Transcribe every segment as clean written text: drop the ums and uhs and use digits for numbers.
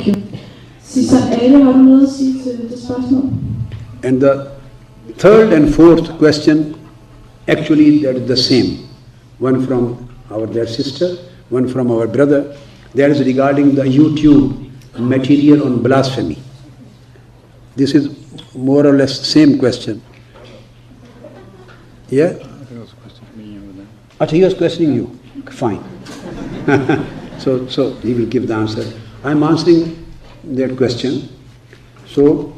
Okay. Susan Ale, har du noget at sige til det spørgsmål? And the third and fourth question, actually that is the same. One from our dear sister, one from our brother. That is regarding the YouTube material on blasphemy. This is more or less same question. Yeah? I think that was a question for me over there. He was questioning you. Fine. So he will give the answer. I am answering that question. So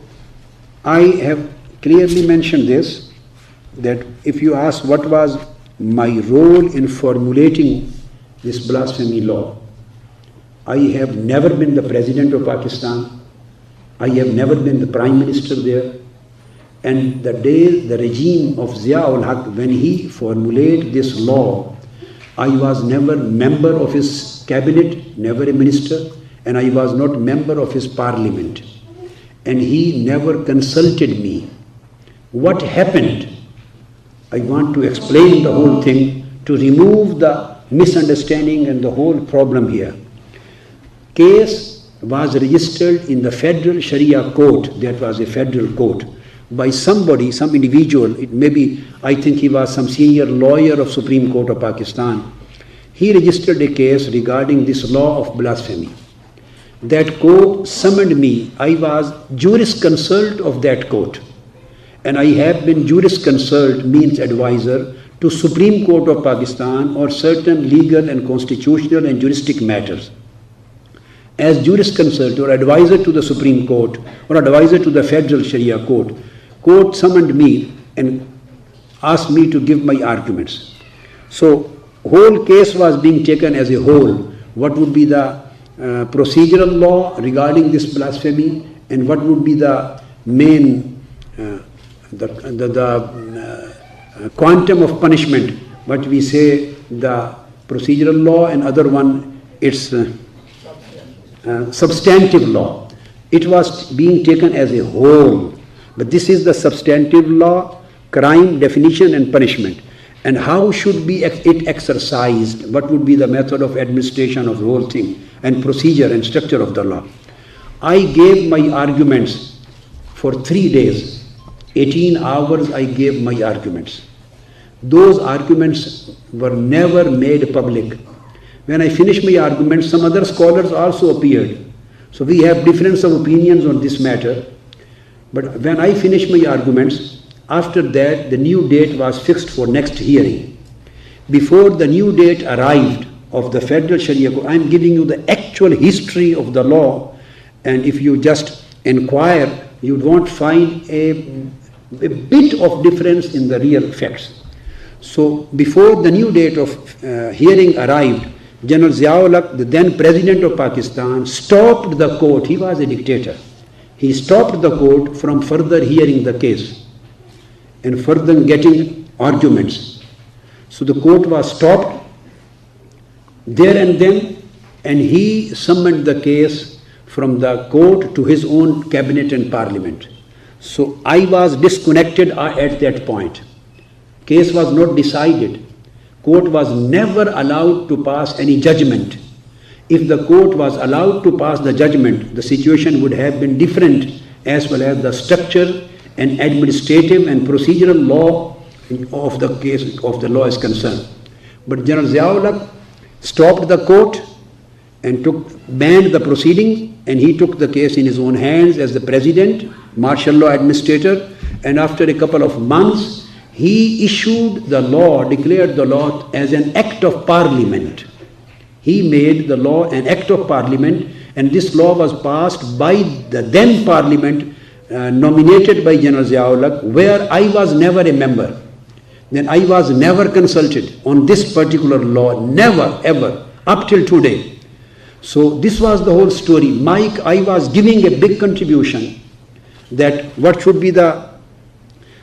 I have clearly mentioned this, that if you ask what was my role in formulating this blasphemy law, I have never been the President of Pakistan. I have never been the Prime Minister there. And the day the regime of Zia-ul Haq, when he formulated this law, I was never member of his cabinet, never a minister, and I was not member of his parliament. And he never consulted me. What happened? I want to explain the whole thing to remove the misunderstanding and the whole problem here. Case was registered in the Federal Sharia Court, that was a federal court, by somebody, some individual. It may be, I think he was some senior lawyer of Supreme Court of Pakistan. He registered a case regarding this law of blasphemy. That court summoned me. I was jurisconsult of that court. And I have been jurisconsult, means advisor, to Supreme Court of Pakistan or certain legal and constitutional and juristic matters. As jurisconsult or advisor to the Supreme Court or advisor to the Federal Sharia Court summoned me and asked me to give my arguments. So whole case was being taken as a whole. What would be the procedural law regarding this blasphemy, and what would be the main quantum of punishment? What we say the procedural law, and other one it's substantive law. It was being taken as a whole. But this is the substantive law, crime, definition and punishment. And how should be it exercised? What would be the method of administration of the whole thing, and procedure and structure of the law? I gave my arguments for 3 days. 18 hours I gave my arguments. Those arguments were never made public. When I finished my arguments, some other scholars also appeared. So we have difference of opinions on this matter. But when I finished my arguments, after that the new date was fixed for next hearing. Before the new date arrived of the Federal Sharia Court, I am giving you the actual history of the law, and if you just inquire, you won't find a bit of difference in the real facts. So before the new date of hearing arrived, General Zia-ul Haq, the then President of Pakistan, stopped the court. He was a dictator. He stopped the court from further hearing the case and further getting arguments. So the court was stopped there and then, and he summoned the case from the court to his own cabinet and parliament. So I was disconnected at that point. Case was not decided. Court was never allowed to pass any judgment. If the court was allowed to pass the judgment, the situation would have been different, as well as the structure and administrative and procedural law of the case of the law is concerned. But General Zia-ul Haq stopped the court and banned the proceedings, and he took the case in his own hands as the president, martial law administrator, and after a couple of months, he issued the law, declared the law as an act of parliament. He made the law an act of parliament, and this law was passed by the then parliament, nominated by General Zia-ul Haq, where I was never a member. Then I was never consulted on this particular law, never, ever, up till today. So this was the whole story. I was giving a big contribution that what should be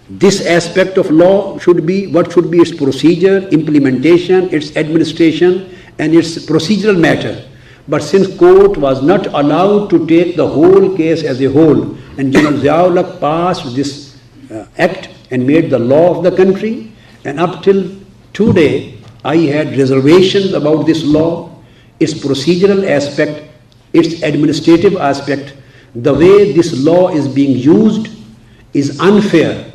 this aspect of law should be, what should be its procedure, implementation, its administration, and its procedural matter. But since court was not allowed to take the whole case as a whole, and General Zia-ul Haq passed this act and made the law of the country, and up till today I had reservations about this law, its procedural aspect, its administrative aspect, the way this law is being used is unfair.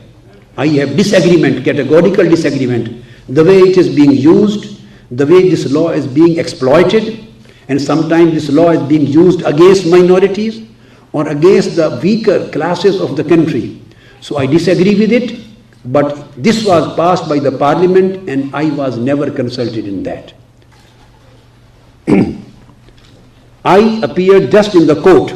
I have disagreement, categorical disagreement. The way it is being used, the way this law is being exploited, and sometimes this law is being used against minorities or against the weaker classes of the country. So I disagree with it, but this was passed by the parliament and I was never consulted in that. I appeared just in the court.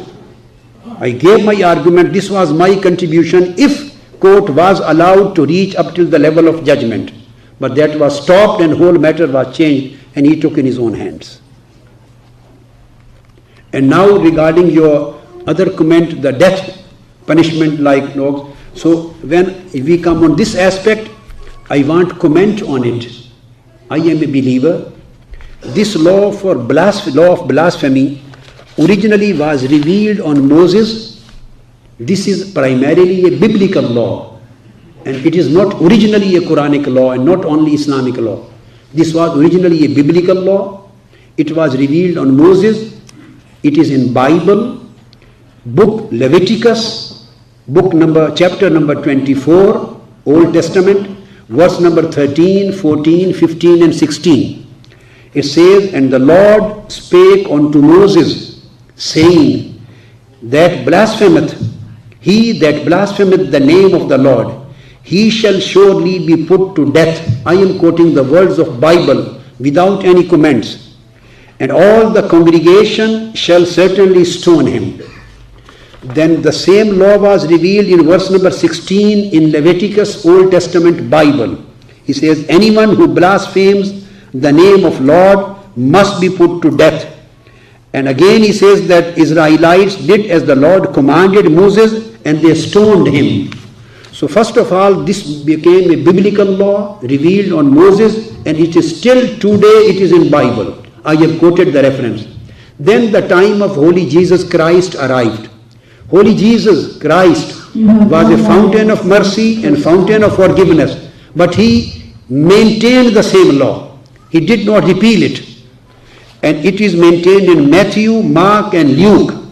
I gave my argument, this was my contribution if court was allowed to reach up till the level of judgment. But that was stopped and whole matter was changed and he took in his own hands. And now regarding your other comment, the death punishment like no. So when we come on this aspect, I want comment on it. I am a believer. This law of blasphemy originally was revealed on Moses. This is primarily a biblical law, and it is not originally a Quranic law and not only Islamic law. This was originally a biblical law. It was revealed on Moses. It is in Bible, book Leviticus, chapter number 24, Old Testament, verse number 13, 14, 15 and 16. It says, and the Lord spake unto Moses, saying, that blasphemeth, he that blasphemeth the name of the Lord, he shall surely be put to death. I am quoting the words of Bible without any comments. And all the congregation shall certainly stone him. Then the same law was revealed in verse number 16 in Leviticus Old Testament Bible. He says, anyone who blasphemes the name of Lord must be put to death. And again he says that Israelites did as the Lord commanded Moses and they stoned him. So first of all, this became a biblical law revealed on Moses, and it is still today, it is in Bible. I have quoted the reference. Then the time of Holy Jesus Christ arrived. Holy Jesus Christ was a fountain of mercy and fountain of forgiveness, but he maintained the same law. He did not repeal it. And it is maintained in Matthew, Mark and Luke,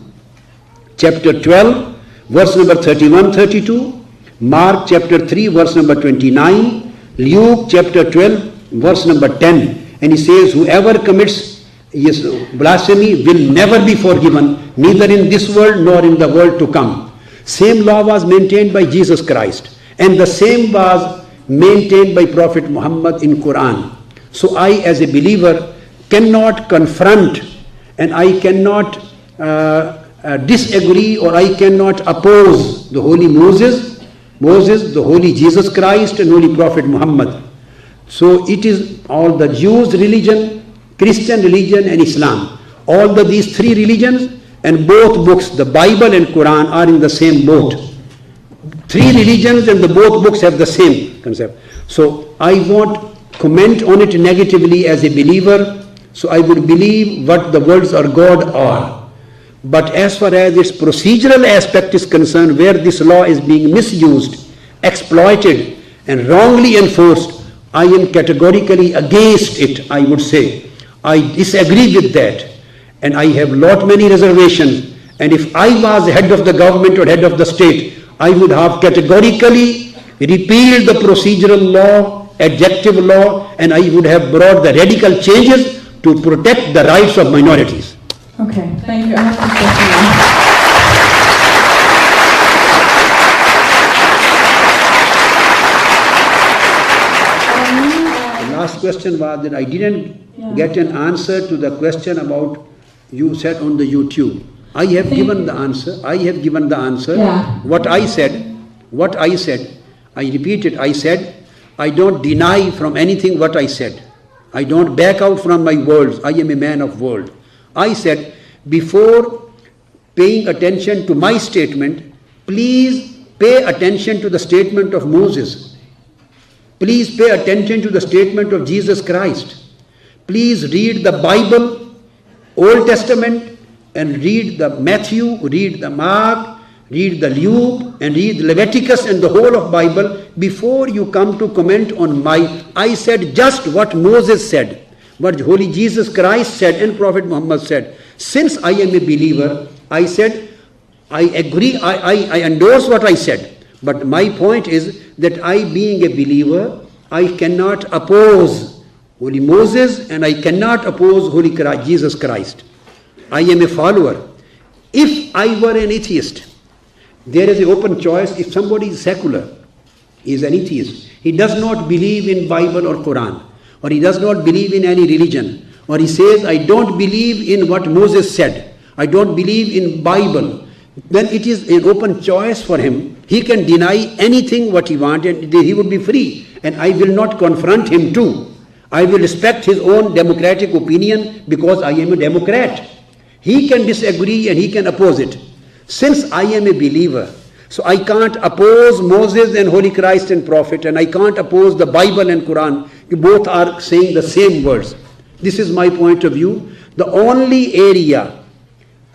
chapter 12, verse number 31-32, Mark chapter 3, verse number 29, Luke chapter 12, verse number 10. And he says, whoever commits blasphemy will never be forgiven, neither in this world nor in the world to come. Same law was maintained by Jesus Christ, and the same was maintained by Prophet Muhammad in Quran. So I, as a believer, cannot confront and I cannot disagree or I cannot oppose the Holy Moses, the Holy Jesus Christ and Holy Prophet Muhammad. So it is all the Jews' religion, Christian religion and Islam. All these three religions and both books, the Bible and Quran, are in the same boat. Three religions and the both books have the same concept. So I won't comment on it negatively as a believer. So I would believe what the words of God are. But as far as its procedural aspect is concerned, where this law is being misused, exploited and wrongly enforced, I am categorically against it, I would say. I disagree with that. And I have many reservations. And if I was head of the government or head of the state, I would have categorically repealed the procedural law, adjective law, and I would have brought the radical changes to protect the rights of minorities. Okay, thank you. I have a question. Last question was that I didn't get an answer to the question about you said on the YouTube. I have given the answer. Yeah. What I said, I repeat it. I said, I don't deny from anything what I said. I don't back out from my words. I am a man of word. I said, before paying attention to my statement, please pay attention to the statement of Moses. Please pay attention to the statement of Jesus Christ. Please read the Bible, Old Testament, and read the Matthew, read the Mark, read the Luke, and read Leviticus and the whole of Bible before you come to comment on I said just what Moses said, what Holy Jesus Christ said and Prophet Muhammad said. Since I am a believer, I said, I agree, I endorse what I said. But my point is that I, being a believer, I cannot oppose Holy Moses and I cannot oppose Holy Christ, Jesus Christ. I am a follower. If I were an atheist, there is an open choice. If somebody is secular, he is an atheist, he does not believe in Bible or Quran, or he does not believe in any religion, or he says, I don't believe in what Moses said, I don't believe in Bible, then it is an open choice for him. He can deny anything what he wants and he would be free. And I will not confront him too. I will respect his own democratic opinion because I am a Democrat. He can disagree and he can oppose it. Since I am a believer, so I can't oppose Moses and Holy Christ and Prophet, and I can't oppose the Bible and Quran. Both are saying the same words. This is my point of view. The only area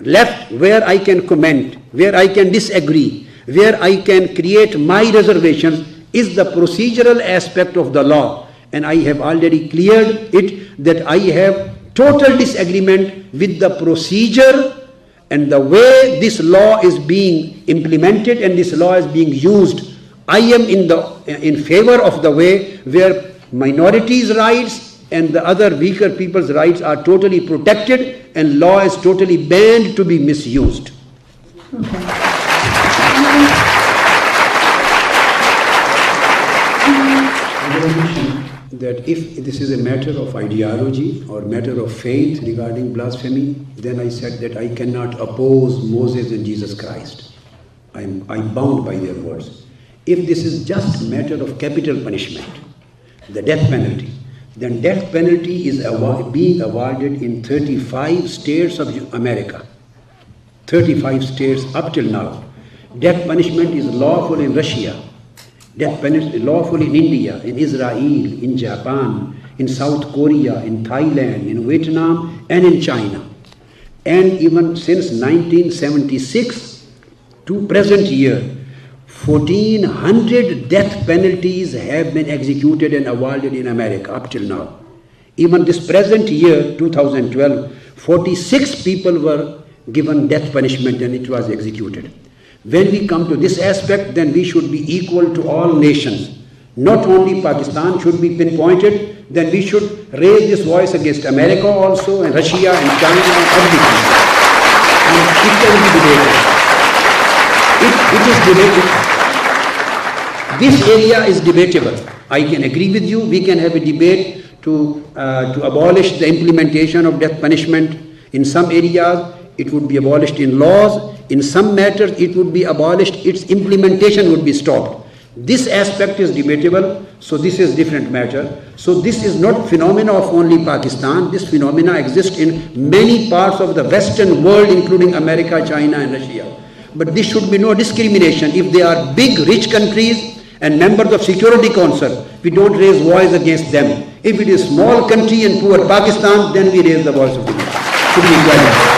left where I can comment, where I can disagree, where I can create my reservations is the procedural aspect of the law. And I have already cleared it that I have total disagreement with the procedure and the way this law is being implemented and this law is being used. I am in favor of the way where minorities' rights and the other weaker people's rights are totally protected and law is totally banned to be misused. Okay. That if this is a matter of ideology or matter of faith regarding blasphemy, then I said that I cannot oppose Moses and Jesus Christ. I'm bound by their words. If this is just a matter of capital punishment, the death penalty, then death penalty is being awarded in 35 states of America. 35 states up till now. Death punishment is lawful in Russia. Death penalty is lawful in India, in Israel, in Japan, in South Korea, in Thailand, in Vietnam, and in China. And even since 1976 to present year, 1,400 death penalties have been executed and awarded in America up till now. Even this present year, 2012, 46 people were given death punishment and it was executed. When we come to this aspect, then we should be equal to all nations. Not only Pakistan should be pinpointed, then we should raise this voice against America also, and Russia and China and everything. And it can be debated. It is debated. This area is debatable. I can agree with you. We can have a debate to abolish the implementation of death punishment. In some areas, it would be abolished in laws. In some matters, it would be abolished, its implementation would be stopped. This aspect is debatable, so this is different matter. So this is not phenomena of only Pakistan. This phenomena exists in many parts of the Western world, including America, China, and Russia. But there should be no discrimination. If they are big, rich countries and members of Security Council, we don't raise voice against them. If it is small country and poor Pakistan, then we raise the voice of the should be equality.